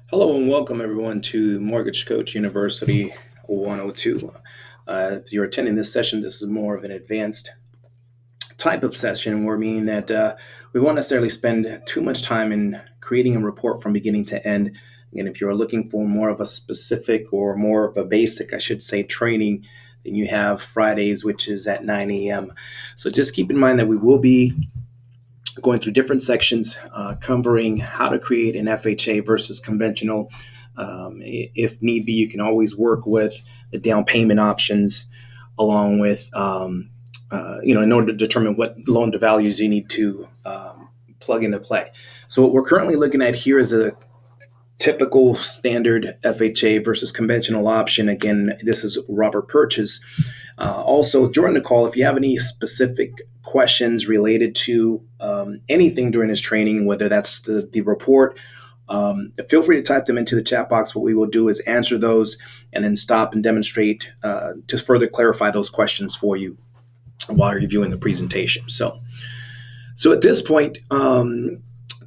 Hello and welcome everyone to Mortgage Coach University 102. If you're attending this session, this is more of an advanced type of session where meaning that we won't necessarily spend too much time in creating a report from beginning to end. And if you're looking for more of a specific or more of a basic, I should say, training, then you have Fridays, which is at 9 a.m. So just keep in mind that we will be going through different sections covering how to create an FHA versus conventional. If need be, you can always work with the down payment options along with, in order to determine what loan to values you need to plug into play. So what we're currently looking at here is a typical standard FHA versus conventional option. Again, this is Robert Purchase. Also, during the call, if you have any specific questions related to anything during this training, whether that's the report, feel free to type them into the chat box. What we will do is answer those and then stop and demonstrate to further clarify those questions for you while you're viewing the presentation. So at this point,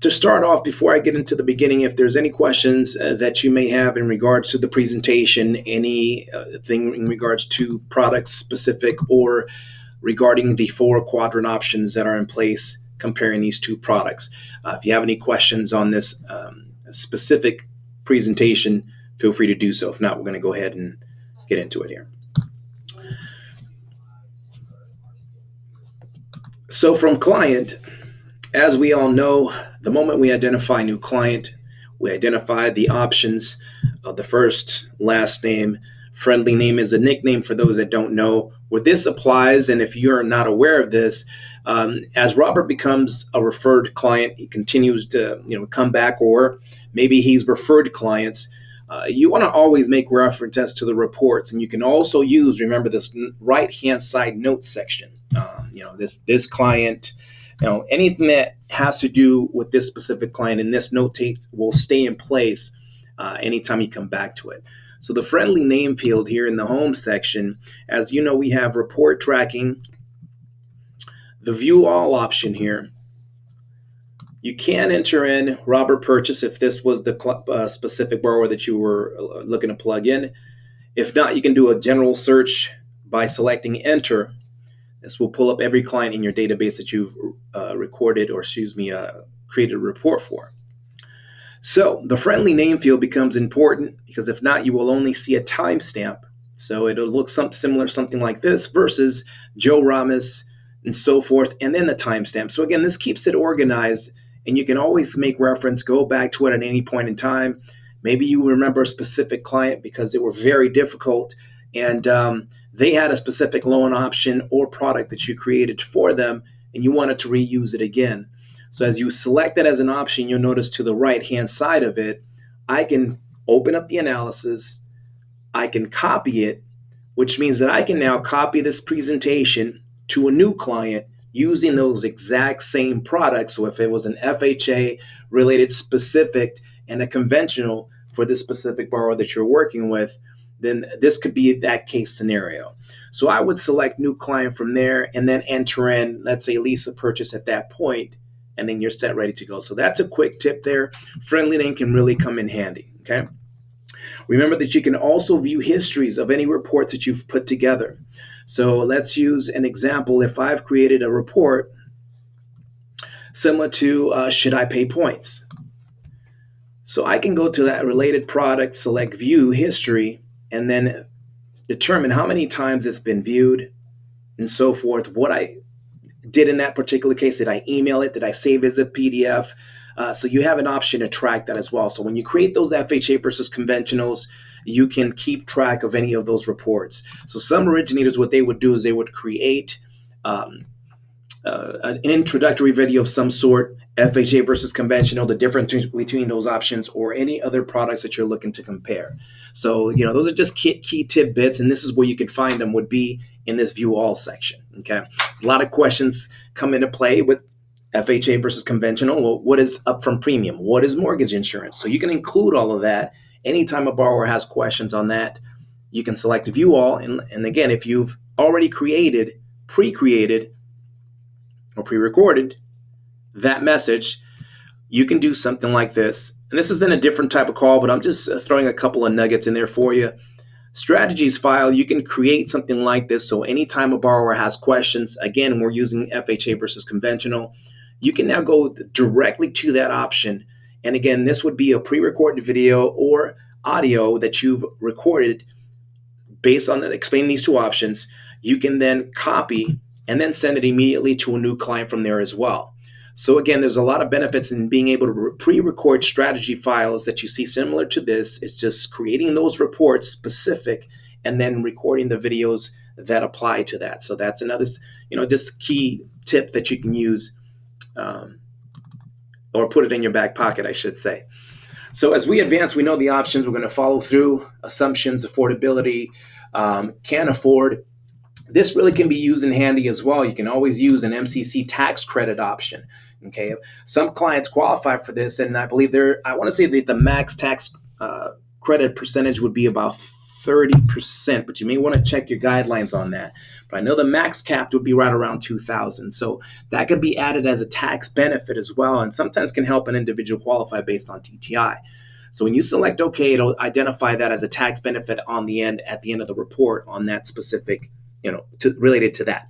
to start off, before I get into the beginning, if there's any questions that you may have in regards to the presentation, anything in regards to products specific or regarding the four quadrant options that are in place comparing these two products. If you have any questions on this specific presentation, feel free to do so. If not, we're going to go ahead and get into it here. So from client, as we all know, the moment we identify a new client, we identify the options of the first, last name. Friendly name is a nickname for those that don't know where this applies. And if you're not aware of this, as Robert becomes a referred client, he continues to come back, or maybe he's referred clients. You want to always make reference to the reports, and you can also use, remember, this right-hand side notes section. This client. Anything that has to do with this specific client in this note will stay in place anytime you come back to it. So the friendly name field here in the home section, as you know, we have report tracking, the view all option here. You can enter in Robert Purchase if this was the specific borrower that you were looking to plug in. If not, you can do a general search by selecting enter. This will pull up every client in your database that you've created a report for. So the friendly name field becomes important because if not, you will only see a timestamp. So it'll look something like this versus Joe Ramos and so forth, and then the timestamp. So again, this keeps it organized, and you can always make reference, go back to it at any point in time. Maybe you remember a specific client because they were very difficult, and they had a specific loan option or product that you created for them, and you wanted to reuse it again. So as you select that as an option, you'll notice to the right-hand side of it, I can open up the analysis, I can copy it, which means that I can now copy this presentation to a new client using those exact same products. So if it was an FHA related specific and a conventional for this specific borrower that you're working with, then this could be that case scenario. So I would select new client from there and then enter in, let's say, Lisa Purchase at that point, and then you're set, ready to go. So that's a quick tip there. Friendly name can really come in handy, okay? Remember that you can also view histories of any reports that you've put together. So let's use an example. If I've created a report similar to should I pay points? So I can go to that related product, select view history, and then determine how many times it's been viewed and so forth. What I did in that particular case, did I email it? Did I save as a PDF? So you have an option to track that as well. So when you create those FHA versus conventionals, you can keep track of any of those reports. So some originators, what they would do is they would create an introductory video of some sort, FHA versus conventional, the difference between those options, or any other products that you're looking to compare. So, those are just key tidbits, and this is where you could find them, would be in this view all section, okay? There's a lot of questions come into play with FHA versus conventional. Well, what is upfront premium? What is mortgage insurance? So you can include all of that. Anytime a borrower has questions on that, you can select view all, and again, if you've already pre-created, or pre-recorded that message, you can do something like this and this is in a different type of call, but I'm just throwing a couple of nuggets in there for you. Strategies file, you can create something like this. So anytime a borrower has questions, again, we're using FHA versus conventional, you can now go directly to that option. And again, this would be a pre-recorded video or audio that you've recorded based on explaining these two options. You can then copy and then send it immediately to a new client from there as well. So again, there's a lot of benefits in being able to pre-record strategy files that you see similar to this. It's just creating those reports specific and then recording the videos that apply to that. So that's another, just key tip that you can use, or put it in your back pocket, I should say. So as we advance, we know the options. We're going to follow through assumptions, affordability, can afford. This really can be used in handy as well. You can always use an MCC tax credit option. Okay, some clients qualify for this, and I believe I want to say that the max tax credit percentage would be about 30%, but you may want to check your guidelines on that. But I know the max cap would be right around 2,000, so that could be added as a tax benefit as well, and sometimes can help an individual qualify based on TTI. So when you select OK, it'll identify that as a tax benefit on the end at the end of the report on that specific, related to that.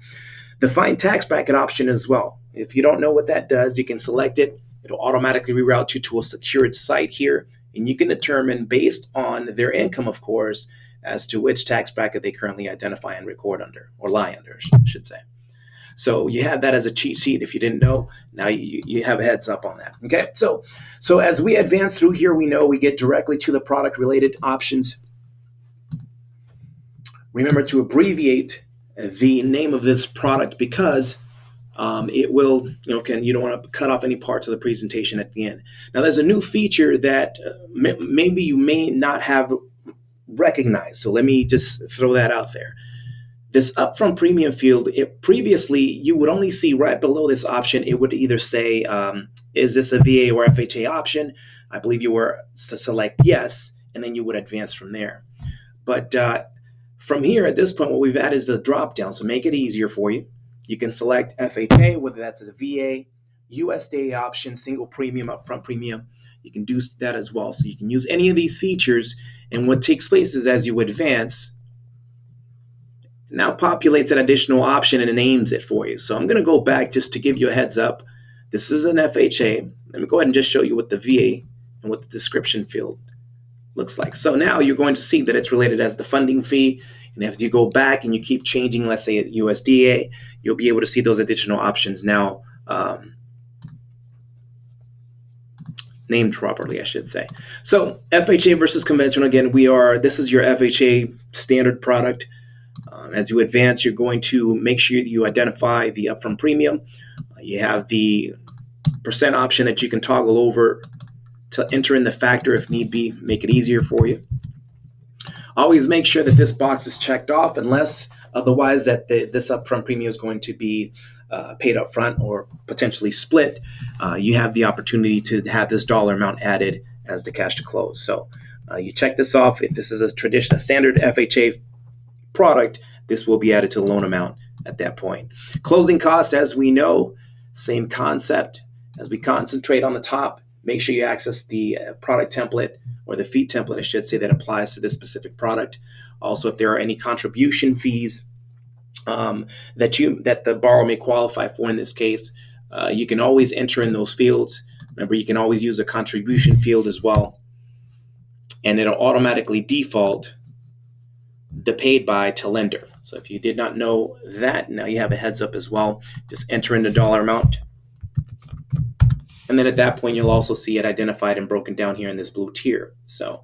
The find tax bracket option as well. If you don't know what that does, you can select it. It'll automatically reroute you to a secured site here, and you can determine based on their income, of course, as to which tax bracket they currently identify and record under, or lie under, I should say. So you have that as a cheat sheet. If you didn't know, now you have a heads up on that. Okay, so as we advance through here, we know we get directly to the product-related options. Remember to abbreviate the name of this product because it will, you don't want to cut off any parts of the presentation at the end. Now, there's a new feature that maybe you may not have recognized. So let me just throw that out there. This upfront premium field, previously you would only see right below this option, it would either say, is this a VA or FHA option? I believe you were to select yes, and then you would advance from there. But from here, at this point, what we've added is the drop down. So make it easier for you. You can select FHA, whether that's a VA, USDA option, single premium, upfront premium. You can do that as well. So you can use any of these features. And what takes place is as you advance, it now populates an additional option and it names it for you. So I'm going to go back just to give you a heads up. This is an FHA. Let me go ahead and just show you what the VA and what the description field looks like. So now you're going to see that it's related as the funding fee. And if you go back and you keep changing, let's say at USDA, you'll be able to see those additional options now named properly, I should say. So FHA versus conventional, again, this is your FHA standard product. As you advance, you're going to make sure you identify the upfront premium. You have the percent option that you can toggle over to enter in the factor if need be, make it easier for you. Always make sure that this box is checked off unless otherwise that this upfront premium is going to be paid up front or potentially split. You have the opportunity to have this dollar amount added as the cash to close. So you check this off. If this is a standard FHA product, this will be added to the loan amount at that point. Closing costs, as we know, same concept. As we concentrate on the top, make sure you access the product template or the fee template, I should say, that applies to this specific product. Also, if there are any contribution fees that the borrower may qualify for in this case, you can always enter in those fields. Remember, you can always use a contribution field as well, and it'll automatically default the paid by to lender. So if you did not know that, now you have a heads up as well. Just enter in the dollar amount. And then at that point, you'll also see it identified and broken down here in this blue tier. So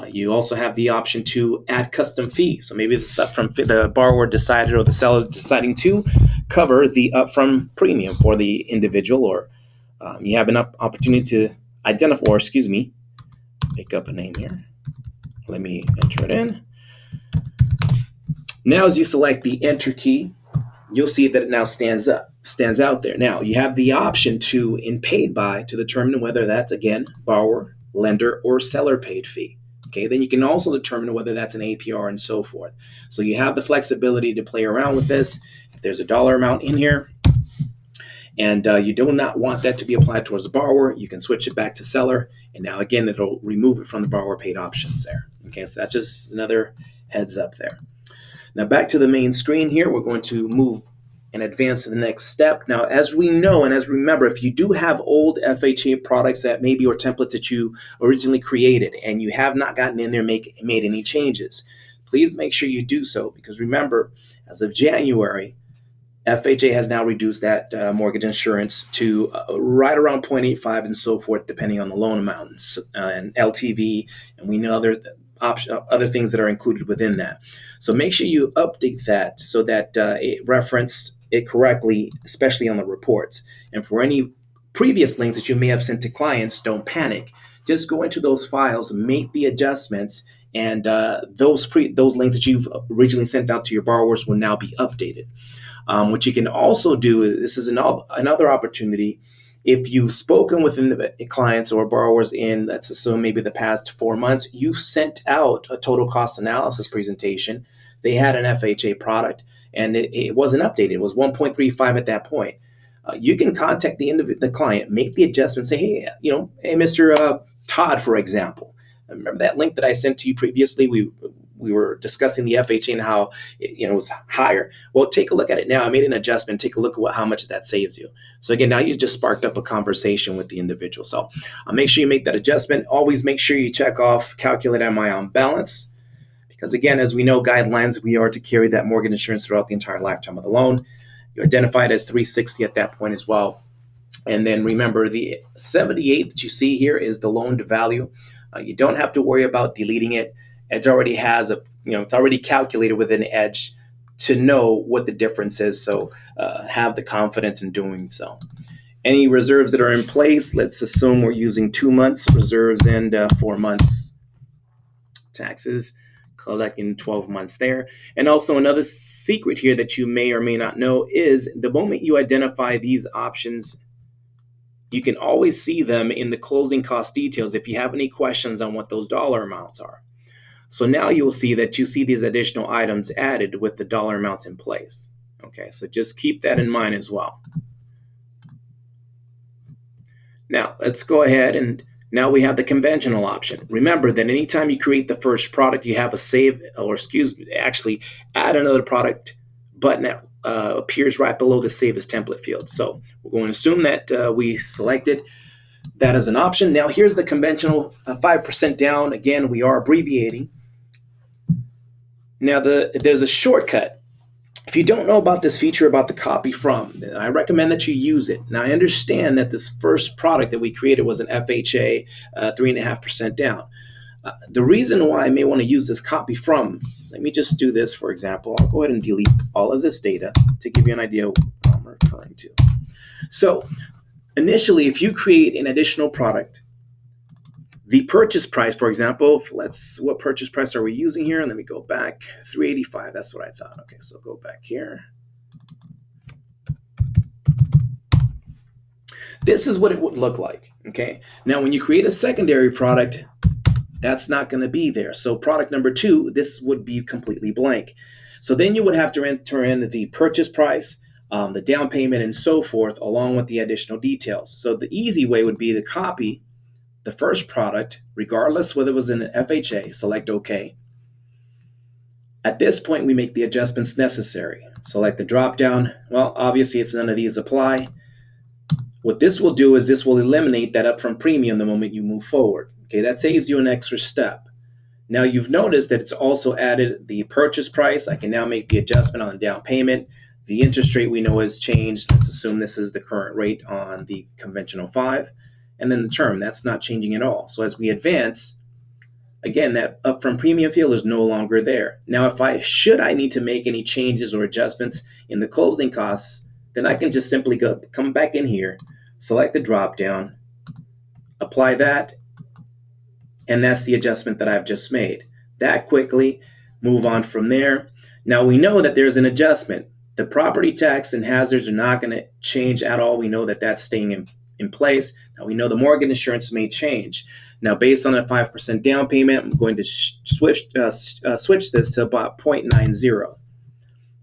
you also have the option to add custom fees. So maybe the borrower decided or the seller is deciding to cover the upfront premium for the individual, or you have an opportunity to identify, or excuse me, make up a name here. Let me enter it in. Now, as you select the enter key, you'll see that it now stands out there. Now, you have the option to, in paid by, to determine whether that's, again, borrower, lender, or seller paid fee. Okay, then you can also determine whether that's an APR and so forth. So you have the flexibility to play around with this. If there's a dollar amount in here, and you do not want that to be applied towards the borrower, you can switch it back to seller, and now again it'll remove it from the borrower paid options there. Okay, so that's just another heads up there. Now back to the main screen here, we're going to move and advance to the next step. Now, as we know and as we remember, if you do have old FHA products that maybe or templates that you originally created and you have not gotten in there made any changes, please make sure you do so, because remember, as of January, FHA has now reduced that mortgage insurance to right around 0.85 and so forth, depending on the loan amounts and LTV, and we know other things that are included within that. So make sure you update that so that it referenced it correctly, especially on the reports. And for any previous links that you may have sent to clients, don't panic. Just go into those files, make the adjustments, and those links that you've originally sent out to your borrowers will now be updated. What you can also do, this is another opportunity, if you've spoken with clients or borrowers in, let's assume, maybe the past 4 months, you sent out a total cost analysis presentation. They had an FHA product and it wasn't updated. It was 1.35 at that point. You can contact the client, make the adjustment, say, hey, hey, Mr. Todd, for example. Remember that link that I sent to you previously? We were discussing the FHA and how it was higher. Well, take a look at it now. I made an adjustment. Take a look at how much that saves you. So again, now you just sparked up a conversation with the individual. So make sure you make that adjustment. Always make sure you check off calculate MI on balance, because again, as we know, guidelines, we are to carry that mortgage insurance throughout the entire lifetime of the loan. You identify it as 360 at that point as well. And then remember, the 78 that you see here is the loan to value. You don't have to worry about deleting it. Edge already has it's already calculated within Edge to know what the difference is. So have the confidence in doing so. Any reserves that are in place, let's assume we're using 2 months reserves and 4 months taxes, collecting 12 months there. And also another secret here that you may or may not know is the moment you identify these options, you can always see them in the closing cost details if you have any questions on what those dollar amounts are. So now you'll see that you see these additional items added with the dollar amounts in place. Okay, so just keep that in mind as well. Now let's go ahead, and now we have the conventional option. Remember that anytime you create the first product, you have a save, or actually add another product button that appears right below the Save as Template field. So we're going to assume that we selected that as an option. Now here's the conventional 5% down. Again, we are abbreviating. Now there's a shortcut. If you don't know about this feature about the copy from, I recommend that you use it. Now I understand that this first product that we created was an FHA 3.5% down. The reason why I may want to use this copy from, let me just do this for example. I'll go ahead and delete all of this data to give you an idea of what I'm referring to. So initially, if you create an additional product, the purchase price, for example, what purchase price are we using here? Let me go back, 385, that's what I thought. Okay, so go back here. This is what it would look like, okay? Now, when you create a secondary product, that's not gonna be there. So product number 2, this would be completely blank. So then you would have to enter in the purchase price, the down payment, and so forth, along with the additional details. So the easy way would be to copy the first product, regardless whether it was in an FHA, select OK. At this point, we make the adjustments necessary. Select the drop down. Well, obviously, it's none of these apply. What this will do is this will eliminate that upfront premium the moment you move forward. Okay, that saves you an extra step. Now you've noticed that it's also added the purchase price. I can now make the adjustment on the down payment. The interest rate we know has changed. Let's assume this is the current rate on the conventional 5. And then the term, that's not changing at all. So as we advance, again, that upfront premium field is no longer there. Now, if I need to make any changes or adjustments in the closing costs, then I can just simply come back in here, select the drop down, apply that, and that's the adjustment that I've just made. That quickly, move on from there. Now we know that there's an adjustment. The property tax and hazards are not going to change at all. We know that that's staying in place. Now we know the mortgage insurance may change. Now based on a 5% down payment, I'm going to switch this to about 0.90.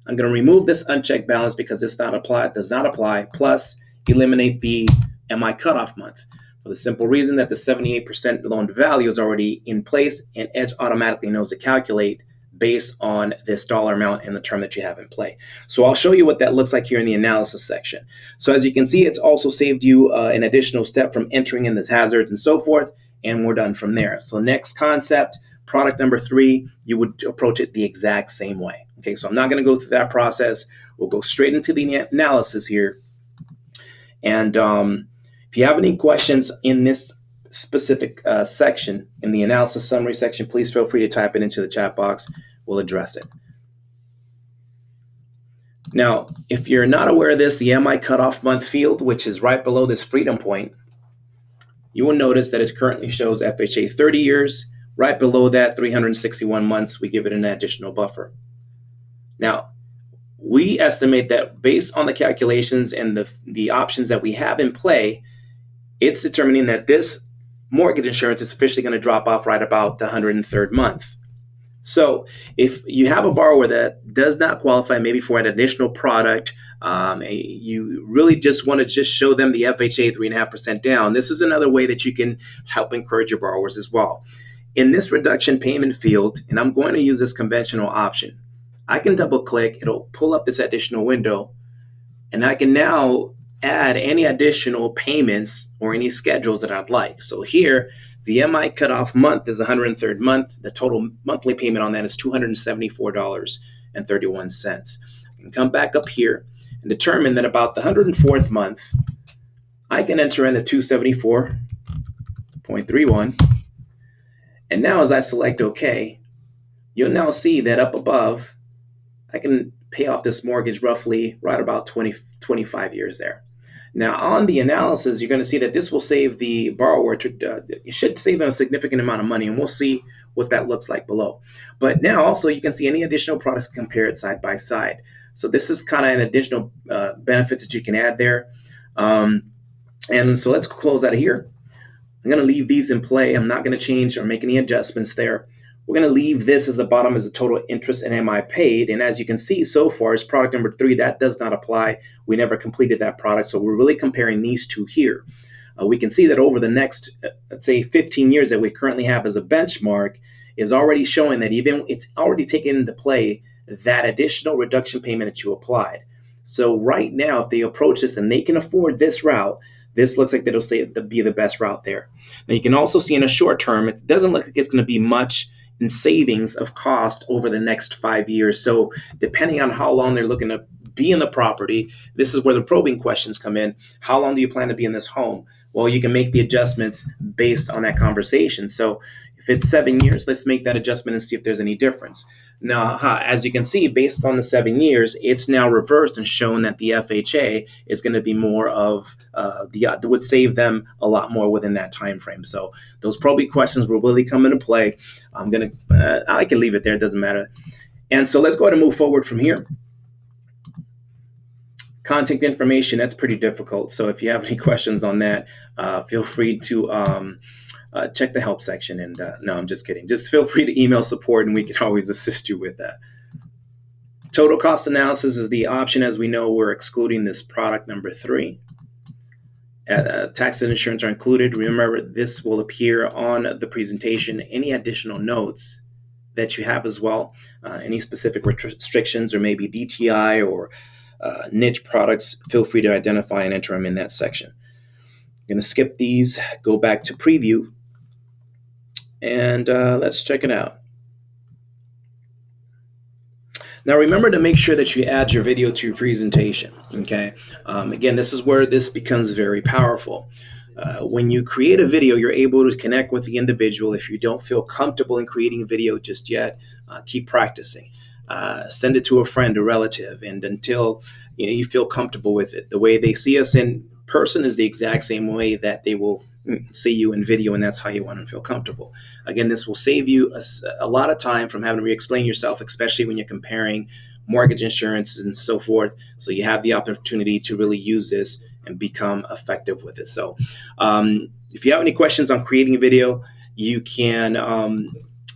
I'm going to remove this unchecked balance because this does not apply. Plus, eliminate the MI cutoff month, for the simple reason that the 78% loan to value is already in place, and Edge automatically knows to calculate based on this dollar amount and the term that you have in play. So I'll show you what that looks like here in the analysis section. So as you can see, it's also saved you an additional step from entering in this hazards and so forth, and we're done from there. So next concept, product number 3, you would approach it the exact same way. Okay, so I'm not going to go through that process. We'll go straight into the analysis here. And if you have any questions in this specific section, in the analysis summary section, please feel free to type it into the chat box. We'll address it. Now, if you're not aware of this, the MI cutoff month field, which is right below this freedom point, you will notice that it currently shows FHA 30 years. Right below that, 361 months, we give it an additional buffer. Now, we estimate that based on the calculations and the options that we have in play, it's determining that this mortgage insurance is officially going to drop off right about the 103rd month. So if you have a borrower that does not qualify maybe for an additional product, you really just want to just show them the FHA 3.5% down, this is another way that you can help encourage your borrowers as well. In this reduction payment field, and I'm going to use this conventional option, I can double click, it'll pull up this additional window, and I can now add any additional payments or any schedules that I'd like. So here, the MI cutoff month is 103rd month. The total monthly payment on that is $274.31. I can come back up here and determine that about the 104th month, I can enter in the 274.31. And now as I select OK, you'll now see that up above, I can pay off this mortgage roughly right about 25 years there. Now on the analysis, you're going to see that this will save the borrower, it should save them a significant amount of money, and we'll see what that looks like below. But now also you can see any additional products, compare it side by side. So this is kind of an additional benefits that you can add there. And so let's close out of here. I'm going to leave these in play. I'm not going to change or make any adjustments there. We're going to leave this as the bottom as the total interest and MI paid. And as you can see so far, as product number 3, that does not apply. We never completed that product. So we're really comparing these two here. We can see that over the next, let's say 15 years that we currently have as a benchmark is already showing that even it's already taken into play that additional reduction payment that you applied. So right now, if they approach this and they can afford this route, this looks like it'll say it'll be the best route there. Now you can also see in a short term, it doesn't look like it's going to be much in savings of cost over the next 5 years. So depending on how long they're looking to be in the property, this is where the probing questions come in. How long do you plan to be in this home? Well, you can make the adjustments based on that conversation. So if it's 7 years, let's make that adjustment and see if there's any difference. Now, as you can see, based on the 7 years, it's now reversed and shown that the FHA is going to be more of that would save them a lot more within that time frame. So those probing questions will really come into play. I can leave it there, it doesn't matter. And so let's go ahead and move forward from here. Contact information, that's pretty difficult. So if you have any questions on that, feel free to check the help section. And no, I'm just kidding. Just feel free to email support and we can always assist you with that. Total cost analysis is the option. As we know, we're excluding this product number 3. Tax and insurance are included. Remember, this will appear on the presentation. Any additional notes that you have as well, any specific restrictions or maybe DTI or niche products, feel free to identify and enter them in that section. I'm going to skip these, go back to preview, and let's check it out. Now remember to make sure that you add your video to your presentation, okay? Again, this is where this becomes very powerful. When you create a video, you're able to connect with the individual. If you don't feel comfortable in creating a video just yet, keep practicing. Send it to a friend or relative, and until you feel comfortable with it. The way they see us in person is the exact same way that they will see you in video, and that's how you want to feel comfortable. Again, this will save you a lot of time from having to re-explain yourself, especially when you're comparing mortgage insurance and so forth. So you have the opportunity to really use this and become effective with it. So if you have any questions on creating a video, you can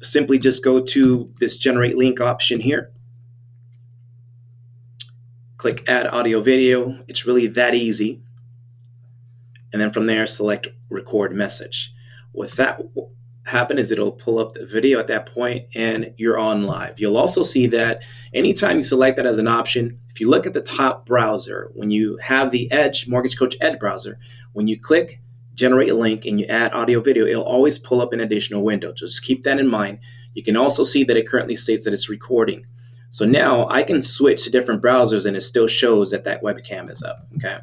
simply just go to this generate link option here. Click add audio video. It's really that easy. and then from there select record message. With that happen is it'll pull up the video at that point and you're on live. You'll also see that anytime you select that as an option, if you look at the top browser, when you have the Edge, Mortgage Coach Edge browser, when you click generate a link and you add audio video, it'll always pull up an additional window. Just keep that in mind. You can also see that it currently states that it's recording. So now I can switch to different browsers and it still shows that that webcam is up. Okay.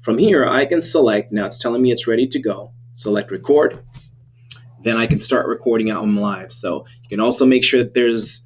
From here, I can select, now it's telling me it's ready to go. Select record. Then I can start recording out on live. So you can also make sure that there's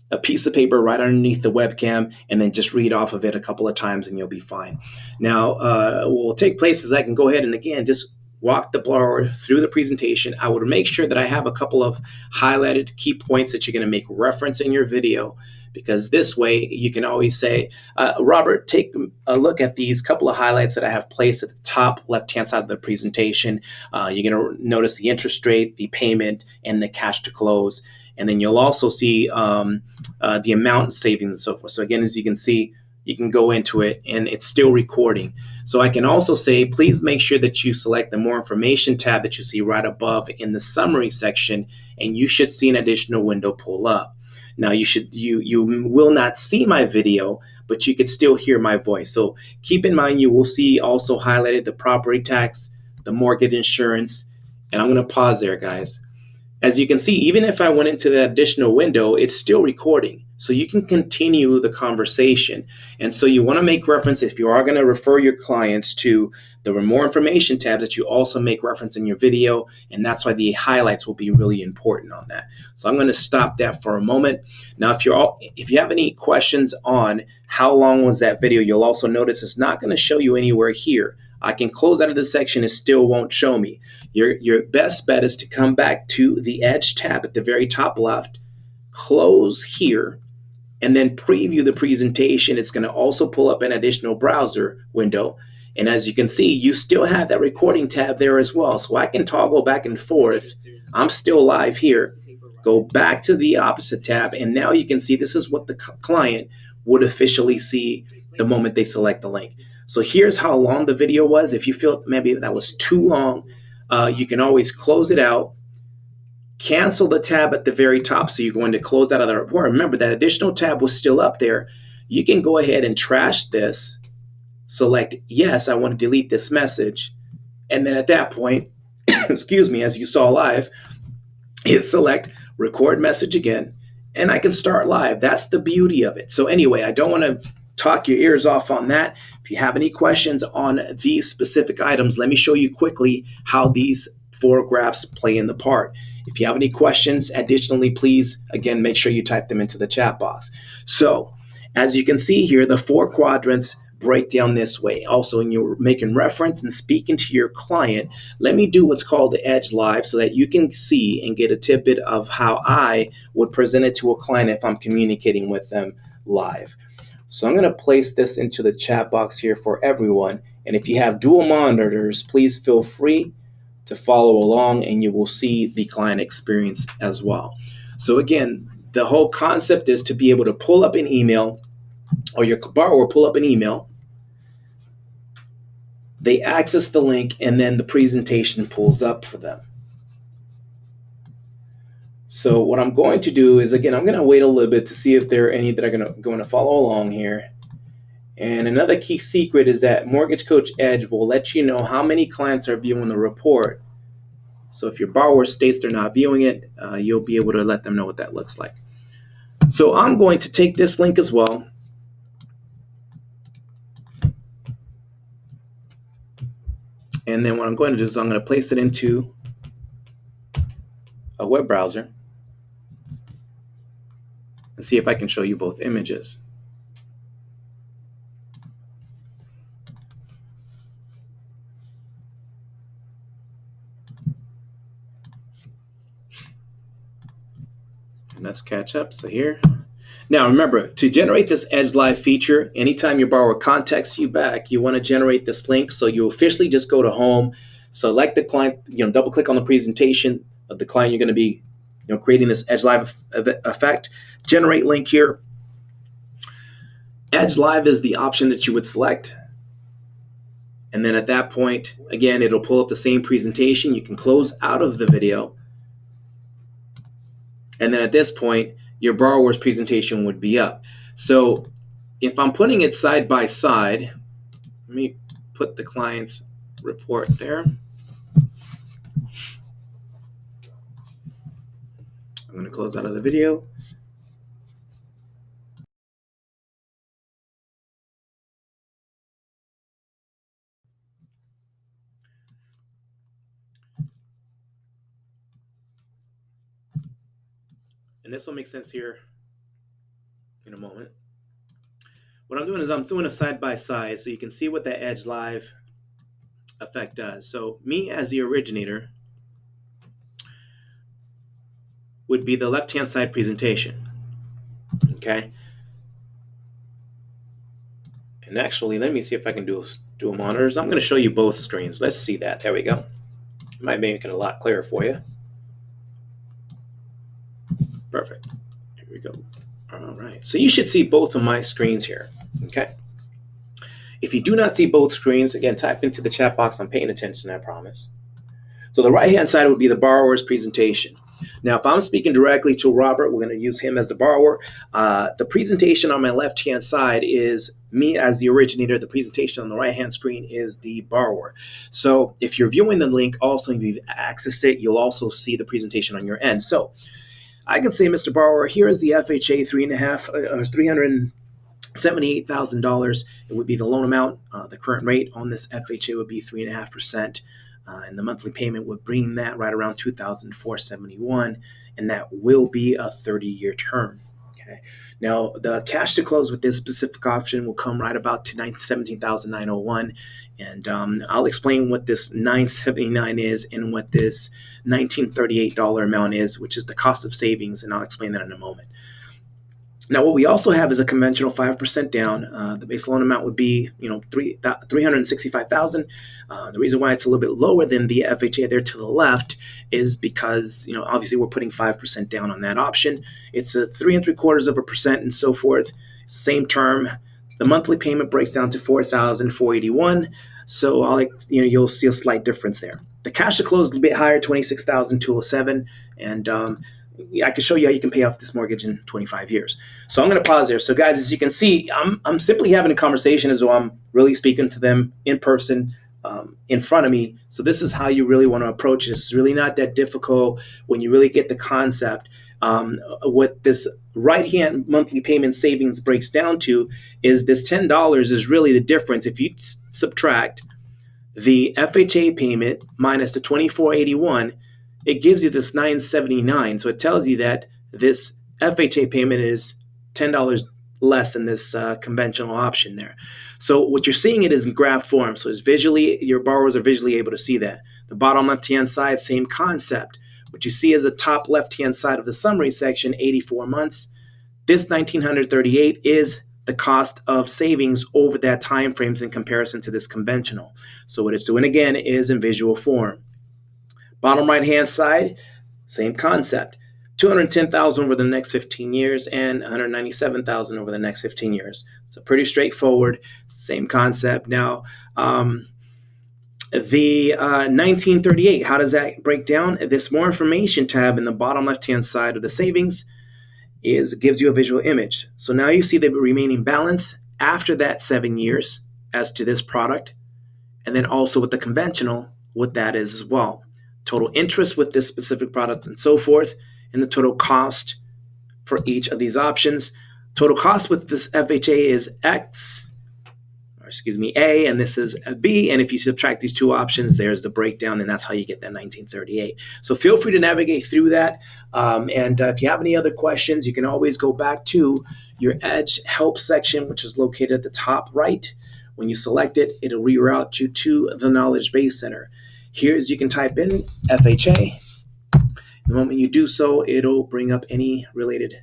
a piece of paper right underneath the webcam and then just read off of it a couple of times and you'll be fine. Now, what will take place is I can go ahead and again, just walk the borrower through the presentation. I would make sure that I have a couple of highlighted key points that you're going to make reference in your video, because this way you can always say, Robert, take a look at these couple of highlights that I have placed at the top left-hand side of the presentation. You're going to notice the interest rate, the payment, and the cash to close. And then you'll also see the amount savings and so forth. So again, as you can see, you can go into it and it's still recording. So I can also say, please make sure that you select the more information tab that you see right above in the summary section, and you should see an additional window pull up. Now you will not see my video, but you could still hear my voice. So keep in mind, you will see also highlighted the property tax, the mortgage insurance, and I'm going to pause there, guys. As you can see, even if I went into that additional window, it's still recording. So you can continue the conversation. And so you want to make reference, if you are going to refer your clients, to the more information tabs, that you also make reference in your video. And that's why the highlights will be really important on that. So I'm going to stop that for a moment. Now, if you have any questions on how long was that video, you'll also notice it's not going to show you anywhere here. I can close out of this section, it still won't show me. Your best bet is to come back to the Edge tab at the very top left, close here, and then preview the presentation. It's going to also pull up an additional browser window. And as you can see, you still have that recording tab there as well. So I can toggle back and forth. I'm still live here. Go back to the opposite tab, and now you can see this is what the client would officially see the moment they select the link. So here's how long the video was. If you feel maybe that was too long, you can always close it out, cancel the tab at the very top. So you're going to close out of the report. Remember, that additional tab was still up there. You can go ahead and trash this, select yes, I want to delete this message. And then at that point, excuse me, as you saw live, hit select record message again, and I can start live. That's the beauty of it. So anyway, I don't want to talk your ears off on that. If you have any questions on these specific items, let me show you quickly how these 4 graphs play in the part. If you have any questions, additionally, please, again, make sure you type them into the chat box. So as you can see here, the 4 quadrants break down this way. Also, when you're making reference and speaking to your client, let me do what's called the Edge Live so that you can see and get a tidbit of how I would present it to a client if I'm communicating with them live. So I'm going to place this into the chat box here for everyone. And if you have dual monitors, please feel free to follow along and you will see the client experience as well. So again, the whole concept is to be able to pull up an email, or your borrower pull up an email, they access the link, and then the presentation pulls up for them. So what I'm going to do is, again, I'm going to wait a little bit to see if there are any that are going to follow along here. And another key secret is that Mortgage Coach Edge will let you know how many clients are viewing the report. So if your borrower states they're not viewing it, you'll be able to let them know what that looks like. So I'm going to take this link as well. And then what I'm going to do is I'm going to place it into a web browser and see if I can show you both images. And let's catch up. So here. Now remember, to generate this Edge Live feature, anytime your borrower contacts you back, you want to generate this link. So you officially just go to home, select the client, double click on the presentation of the client you're going to be creating this Edge Live effect. Generate link here. Edge Live is the option that you would select. And then at that point, again, it'll pull up the same presentation. You can close out of the video. And then at this point, your borrower's presentation would be up. So if I'm putting it side by side, let me put the client's report there. I'm going to close out of the video. And this will make sense here in a moment. What I'm doing is I'm doing a side by side so you can see what that Edge Live effect does. So me as the originator would be the left-hand side presentation. Okay. And actually, let me see if I can do dual monitors. I'm going to show you both screens. Let's see that. There we go. Might make it a lot clearer for you. Perfect. Here we go. All right. So you should see both of my screens here. Okay. If you do not see both screens, again, type into the chat box. I'm paying attention, I promise. So the right-hand side would be the borrower's presentation. Now, if I'm speaking directly to Robert, we're going to use him as the borrower. The presentation on my left-hand side is me as the originator. The presentation on the right-hand screen is the borrower. So if you're viewing the link, also, if you've accessed it, you'll also see the presentation on your end. So I can say, Mr. Borrower, here is the FHA $378,000. It would be the loan amount. The current rate on this FHA would be 3.5%. And the monthly payment would bring that right around $2,471, and that will be a 30-year term. Okay. Now, the cash to close with this specific option will come right about to $17,901, and I'll explain what this $979 is and what this $1,938 amount is, which is the cost of savings, and I'll explain that in a moment. Now, what we also have is a conventional 5% down. The base loan amount would be, $365,000. The reason why it's a little bit lower than the FHA there to the left is because, obviously we're putting 5% down on that option. It's a 3.75% and so forth. Same term. The monthly payment breaks down to $4,481. So you'll see a slight difference there. The cash to close is a little bit higher, $26,207, and I can show you how you can pay off this mortgage in 25 years. So I'm going to pause there. So guys, as you can see, I'm simply having a conversation as though I'm really speaking to them in person, in front of me. So this is how you really want to approach it. It's really not that difficult when you really get the concept. What this right-hand monthly payment savings breaks down to is this $10 is really the difference. If you subtract the FHA payment minus the $2,481, it gives you this $979. So it tells you that this FHA payment is $10 less than this conventional option there. So what you're seeing it is in graph form. So it's visually, your borrowers are visually able to see that. The bottom left-hand side, same concept. What you see is the top left-hand side of the summary section, 84 months. This $1,938 is the cost of savings over that time frames in comparison to this conventional. So what it's doing again is in visual form. Bottom right-hand side, same concept. $210,000 over the next 15 years and $197,000 over the next 15 years. So pretty straightforward, same concept. Now, the 1938, how does that break down? This more information tab in the bottom left-hand side of the savings gives you a visual image. So now you see the remaining balance after that 7 years as to this product, and then also with the conventional, what that is as well. Total interest with this specific product and so forth, and the total cost for each of these options. Total cost with this FHA is A, and this is a B, and if you subtract these two options, there's the breakdown, and that's how you get that 1938. So feel free to navigate through that, and if you have any other questions, you can always go back to your Edge Help section, which is located at the top right. When you select it, it'll reroute you to the Knowledge Base Center. Here's, you can type in FHA. The moment you do so, it'll bring up any related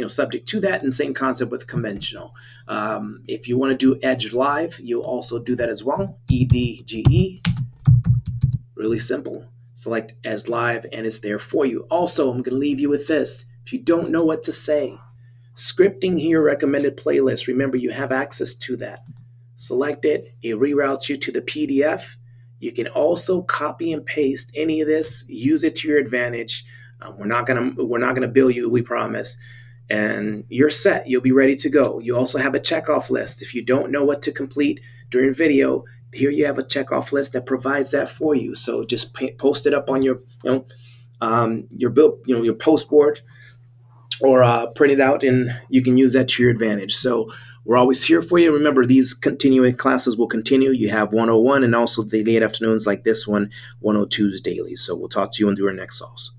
subject to that, and same concept with conventional. If you want to do Edge Live, you'll also do that as well. EDGE, really simple. Select Edge Live, and it's there for you. Also, I'm going to leave you with this. If you don't know what to say, scripting here recommended playlist. Remember, you have access to that. select it, it reroutes you to the PDF. You can also copy and paste any of this, use it to your advantage. We're not gonna bill you, we promise. And you're set. You'll be ready to go. You also have a checkoff list. If you don't know what to complete during video, here you have a checkoff list that provides that for you. So just post it up on your post board, or print it out, and you can use that to your advantage. So we're always here for you. Remember, these continuing classes will continue. You have 101 and also the late afternoons like this one, 102's daily. So we'll talk to you and do our next sauce.